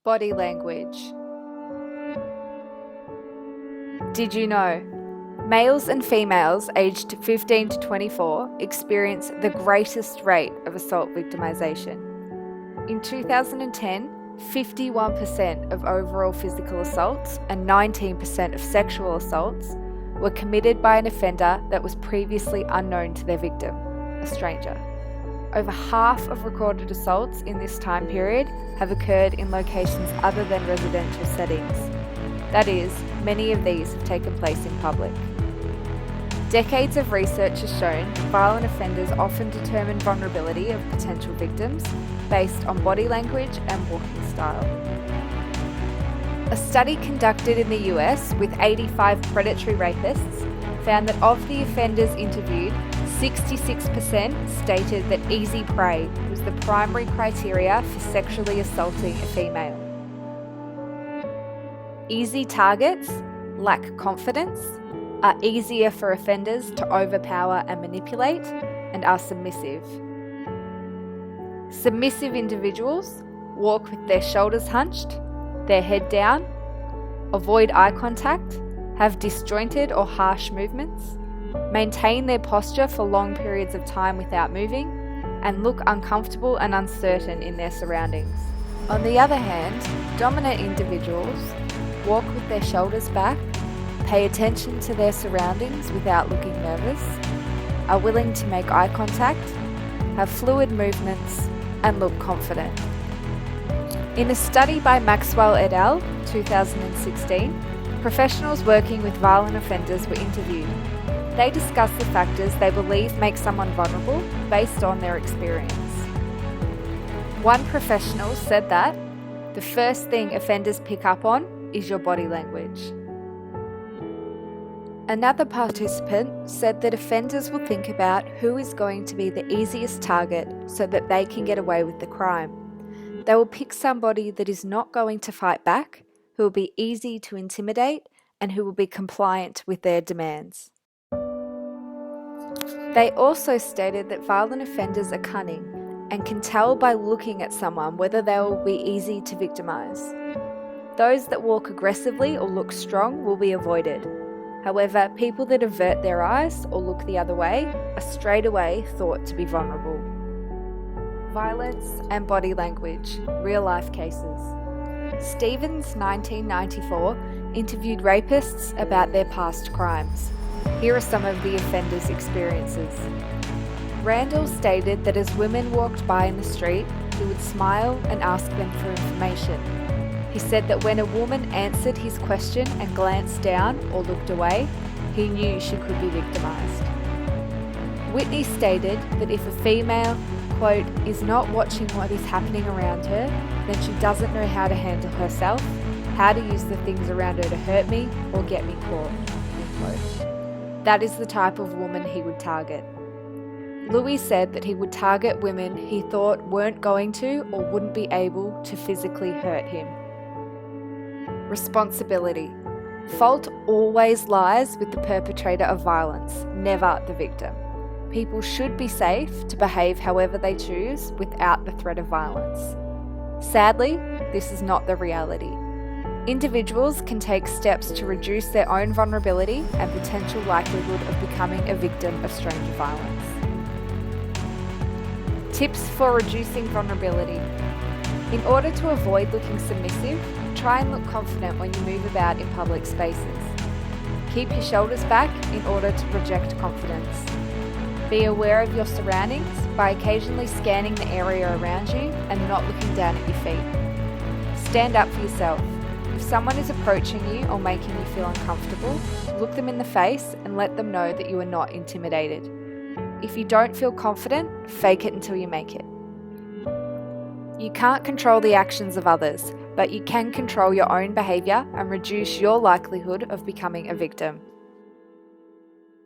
Body language. Did you know? Males and females aged 15 to 24 experience the greatest rate of assault victimisation. In 2010, 51% of overall physical assaults and 19% of sexual assaults were committed by an offender that was previously unknown to their victim, a stranger. Over half of recorded assaults in this time period have occurred in locations other than residential settings. That is, many of these have taken place in public. Decades of research has shown that violent offenders often determine vulnerability of potential victims based on body language and walking style. A study conducted in the US with 85 predatory rapists found that of the offenders interviewed, 66% stated that easy prey was the primary criteria for sexually assaulting a female. Easy targets lack confidence, are easier for offenders to overpower and manipulate, and are submissive. Submissive individuals walk with their shoulders hunched, their head down, avoid eye contact, have disjointed or harsh movements, maintain their posture for long periods of time without moving, and look uncomfortable and uncertain in their surroundings. On the other hand, dominant individuals walk with their shoulders back, pay attention to their surroundings without looking nervous, are willing to make eye contact, have fluid movements, and look confident. In a study by Maxwell et al., 2016, professionals working with violent offenders were interviewed. They discussed the factors they believe make someone vulnerable based on their experience. One professional said that the first thing offenders pick up on is your body language. Another participant said that offenders will think about who is going to be the easiest target so that they can get away with the crime. They will pick somebody that is not going to fight back, who will be easy to intimidate, and who will be compliant with their demands. They also stated that violent offenders are cunning and can tell by looking at someone whether they will be easy to victimise. Those that walk aggressively or look strong will be avoided. However, people that avert their eyes or look the other way are straight away thought to be vulnerable. Violence and body language, real-life cases. Stevens, 1994, interviewed rapists about their past crimes. Here are some of the offenders' experiences. Randall stated that as women walked by in the street, he would smile and ask them for information. He said that when a woman answered his question and glanced down or looked away, he knew she could be victimised. Whitney stated that if a female, quote, is not watching what is happening around her, then she doesn't know how to handle herself, how to use the things around her to hurt me or get me caught, end quote. That is the type of woman he would target. Louis said that he would target women he thought weren't going to or wouldn't be able to physically hurt him. Responsibility. Fault always lies with the perpetrator of violence, never the victim. People should be safe to behave however they choose without the threat of violence. Sadly, this is not the reality. Individuals can take steps to reduce their own vulnerability and potential likelihood of becoming a victim of stranger violence. Tips for reducing vulnerability. In order to avoid looking submissive, try and look confident when you move about in public spaces. Keep your shoulders back in order to project confidence. Be aware of your surroundings by occasionally scanning the area around you and not looking down at your feet. Stand up for yourself. If someone is approaching you or making you feel uncomfortable, look them in the face and let them know that you are not intimidated. If you don't feel confident, fake it until you make it. You can't control the actions of others, but you can control your own behaviour and reduce your likelihood of becoming a victim.